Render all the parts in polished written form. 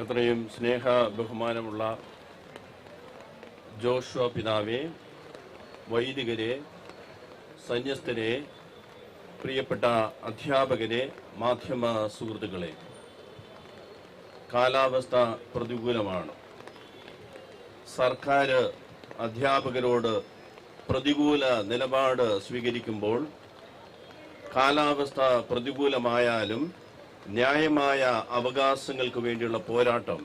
എത്രയും സ്നേഹ ബഹുമാനമുള്ള ജോഷുവ പിതാവേ, വൈദികരെ, സന്യസ്തരെ, പ്രിയപ്പെട്ട അധ്യാപകരെ, മാധ്യമ സുഹൃത്തുക്കളെ, കാലാവസ്ഥ പ്രതികൂലമാണ്. സർക്കാർ അധ്യാപകരോട് പ്രതികൂല നിലപാട് സ്വീകരിക്കുമ്പോൾ കാലാവസ്ഥ പ്രതികൂലമായാലും ന്യായമായ അവകാശങ്ങൾക്ക് വേണ്ടിയുള്ള പോരാട്ടം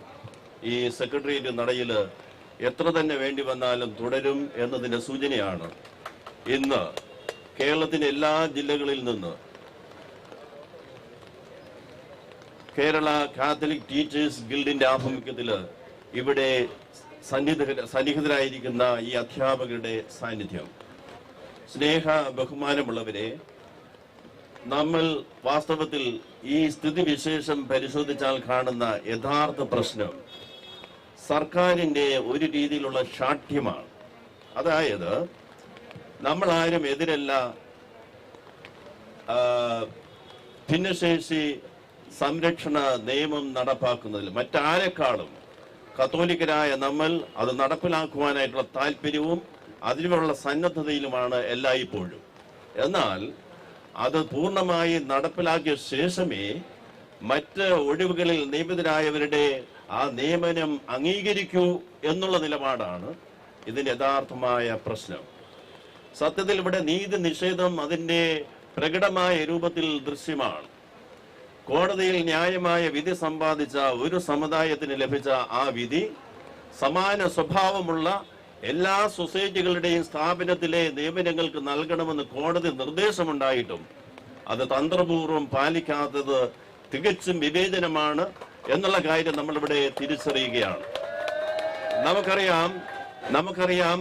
ഈ സെക്രട്ടേറിയറ്റ് നടയിൽ എത്ര തന്നെ വേണ്ടി വന്നാലും തുടരും എന്നതിൻ്റെ സൂചനയാണ് ഇന്ന് കേരളത്തിൻ്റെ എല്ലാ ജില്ലകളിൽ നിന്ന് കേരള കാത്തലിക് ടീച്ചേഴ്സ് ഗിൽഡിന്റെ ആഭിമുഖ്യത്തിൽ ഇവിടെ സന്നിഹിതരായിരിക്കുന്ന ഈ അധ്യാപകരുടെ സാന്നിധ്യം. സ്നേഹ ബഹുമാനമുള്ളവരെ, നമ്മൾ വാസ്തവത്തിൽ ഈ സ്ഥിതിവിശേഷം പരിശോധിച്ചാൽ കാണുന്ന യഥാർത്ഥ പ്രശ്നം സർക്കാരിൻ്റെ ഒരു രീതിയിലുള്ള ശാഠ്യമാണ്. അതായത് നമ്മളാരും എതിരല്ല ഭിന്നശേഷി സംരക്ഷണ നിയമം നടപ്പാക്കുന്നതിൽ. മറ്റാരെക്കാളും കത്തോലിക്കരായ നമ്മൾ അത് നടപ്പിലാക്കുവാനായിട്ടുള്ള താല്പര്യവും അതിനുള്ള സന്നദ്ധതയിലുമാണ് എല്ലായ്പ്പോഴും. എന്നാൽ അത് പൂർണ്ണമായി നടപ്പിലാക്കിയ ശേഷമേ മറ്റ് ഒഴിവുകളിൽ നിയമിതരായവരുടെ ആ നിയമനം അംഗീകരിക്കൂ എന്നുള്ള നിലപാടാണ് ഇതിന്റെ യഥാർത്ഥമായ പ്രശ്നം. സത്യത്തിൽ ഇവിടെ നീതി നിഷേധം അതിൻ്റെ പ്രകടമായ രൂപത്തിൽ ദൃശ്യമാണ്. കോടതിയിൽ ന്യായമായ വിധി സമ്പാദിച്ച ഒരു സമുദായത്തിന് ലഭിച്ച ആ വിധി സമാന സ്വഭാവമുള്ള എല്ലാ സൊസൈറ്റികളുടെയും സ്ഥാപനത്തിലെ നിയമനങ്ങൾക്ക് നൽകണമെന്ന് കോടതി നിർദ്ദേശമുണ്ടായിട്ടും അത് തന്ത്രപൂർവ്വം പാലിക്കാത്തത് തികച്ചും വിവേചനമാണ് എന്നുള്ള കാര്യം നമ്മളിവിടെ തിരിച്ചറിയുകയാണ്. നമുക്കറിയാം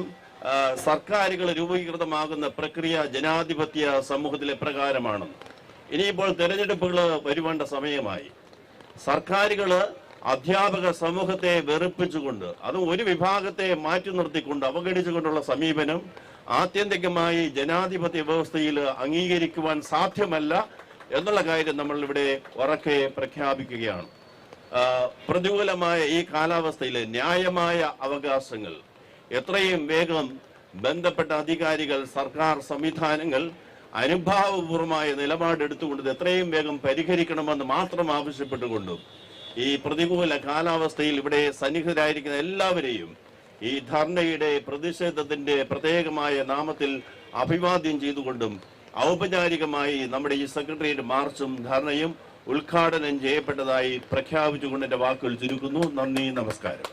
സർക്കാരുകൾ രൂപീകൃതമാകുന്ന പ്രക്രിയ ജനാധിപത്യ സമൂഹത്തിലെ പ്രകാരമാണ്. ഇനിയിപ്പോൾ തെരഞ്ഞെടുപ്പുകൾ വരുവേണ്ട സമയമായി. സർക്കാരുകൾ അധ്യാപക സമൂഹത്തെ വെറുപ്പിച്ചുകൊണ്ട്, അതും ഒരു വിഭാഗത്തെ മാറ്റി നിർത്തിക്കൊണ്ട് അവഗണിച്ചുകൊണ്ടുള്ള സമീപനം ആത്യന്തികമായി ജനാധിപത്യ വ്യവസ്ഥയിൽ അംഗീകരിക്കുവാൻ സാധ്യമല്ല എന്നുള്ള കാര്യം നമ്മൾ ഇവിടെ ഉറക്കെ പ്രഖ്യാപിക്കുകയാണ്. പ്രതികൂലമായ ഈ കാലാവസ്ഥയിലെ ന്യായമായ അവകാശങ്ങൾ എത്രയും വേഗം ബന്ധപ്പെട്ട അധികാരികൾ, സർക്കാർ സംവിധാനങ്ങൾ അനുഭാവപൂർവമായ നിലപാടെടുത്തുകൊണ്ട് എത്രയും വേഗം പരിഹരിക്കണമെന്ന് മാത്രം ആവശ്യപ്പെട്ടുകൊണ്ടും ഈ പ്രതികൂല കാലാവസ്ഥയിൽ ഇവിടെ സന്നിഹിതരായിരിക്കുന്ന എല്ലാവരെയും ഈ ധർണയുടെ പ്രതിഷേധത്തിന്റെ പ്രത്യേകമായ നാമത്തിൽ അഭിവാദ്യം ചെയ്തുകൊണ്ടും ഔപചാരികമായി നമ്മുടെ ഈ സെക്രട്ടേറിയറ്റ് മാർച്ചും ധർണയും ഉദ്ഘാടനം ചെയ്യപ്പെട്ടതായി പ്രഖ്യാപിച്ചുകൊണ്ട് എന്റെ വാക്കുകൾ ചുരുക്കുന്നു. നന്ദി, നമസ്കാരം.